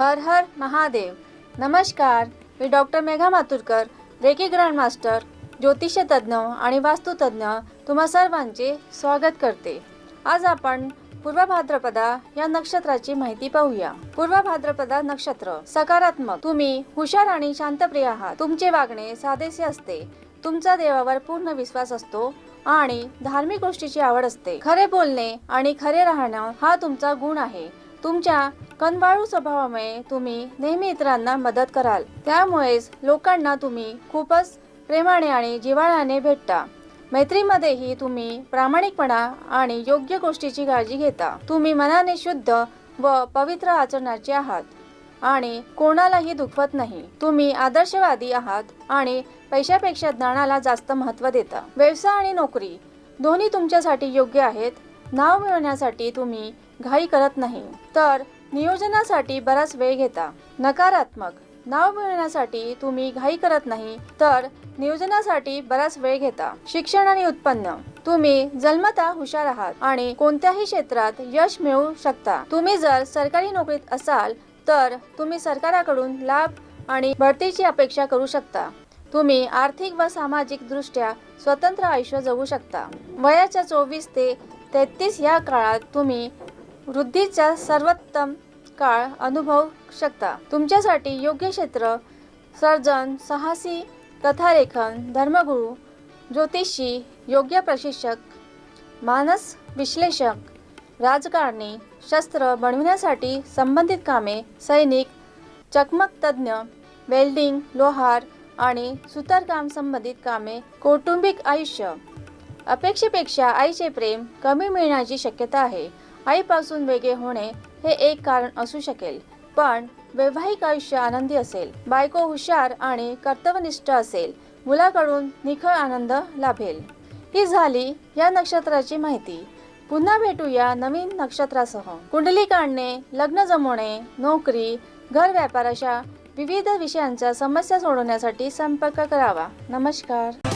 हर हर महादेव. नमस्कार, मी doctor Megha Maturkar, reiki grand master, ज्योतिष तज्ञ आणि वास्तुतज्ञ तुम्हा सर्वांचे स्वागत करते. आज आपण पूर्व भाद्रपदा या नक्षत्राची माहिती पाहूया. पूर्व भाद्रपदा नक्षत्र सकारात्मक. तुम्ही हुशार आणि शांतप्रिय आहात. तुमचे वागणे साधेसे असते. तुमचा देवावर पूर्ण विश्वास असतो आणि धार्मिक गोष्टीची आवड असते. खरे बोलणे आणि खरे राहणं हा तुमचा गुण आहे. तुमच्या कनवाळू स्वभावामुळे तुम्ही नेहमी इतरांना मदत कराल. त्यामुळेच लोकांना तुम्ही खूपच प्रेमाने आणि जिव्हाळ्याने भेटता. मैत्रीमध्येही तुम्ही प्रामाणिकपणा आणि योग्य गोष्टीची काळजी घेता. तुम्ही मनाने शुद्ध व पवित्र आचरणाचे आहात आणि कोणालाही दुखवत नाही. तुम्ही आदर्शवादी आहात आणि पैशापेक्षा ज्ञानाला जास्त महत्त्व देता. व्यवसाय आणि नोकरी दोन्ही तुमच्यासाठी योग्य आहेत. नाव मिळवण्यासाठी तुम्ही घाई करत नाही, तर नियोजनासाठी बराच वेळ घेता. नकारात्मक. नाव मिळवण्यासाठी तुम्ही घाई करत नाही, तर नियोजनासाठी बराच वेळ घेता. शिक्षण आणि उत्पन्न. तुम्ही जन्मतः हुशार आहात आणि कोणत्याही क्षेत्रात यश मिळवू शकता. तुम्ही जर सरकारी नोकरीत असाल तर तुम्ही सरकाराकडून लाभ आणि बढतीची अपेक्षा करू शकता. तुम्ही आर्थिक व सामाजिक दृष्ट्या स्वतंत्र आयुष्य जगू शकता. वयाच्या 24 ते 33 या काळात तुम्ही वृद्धीचा सर्वोत्तम काळ अनुभवू शकता. तुमच्यासाठी योग्य क्षेत्र सर्जन, साहसी, कथालेखन, धर्मगुरू, ज्योतिषी, योग्य प्रशिक्षक, मानस विश्लेषक, राजकारणी, शस्त्र बनविण्यासाठी संबंधित कामे, सैनिक, चकमक तज्ञ, वेल्डिंग, लोहार आणि सुतारकाम संबंधित कामे, कौटुंबिक आयुष्य. अपेक्षेपेक्षा आईचे प्रेम कमी मिळण्याची शक्यता आहे. आईपासून वेगळे होणे हे एक कारण असू शकेल, पण वैवाहिक आयुष्य आनंदी असेल. बायको हुशार आणि कर्तव्यनिष्ठ असेल. मुलाकडून निखळ आनंद लाभेल. ही झाली या नक्षत्राची माहिती. पुन्हा भेटूया नवीन नक्षत्रासह. कुंडली काढणे, लग्न जमवणे, नोकरी, घर, व्यापार अशा विविध विषयांच्या समस्या सोडवण्यासाठी संपर्क करावा. नमस्कार.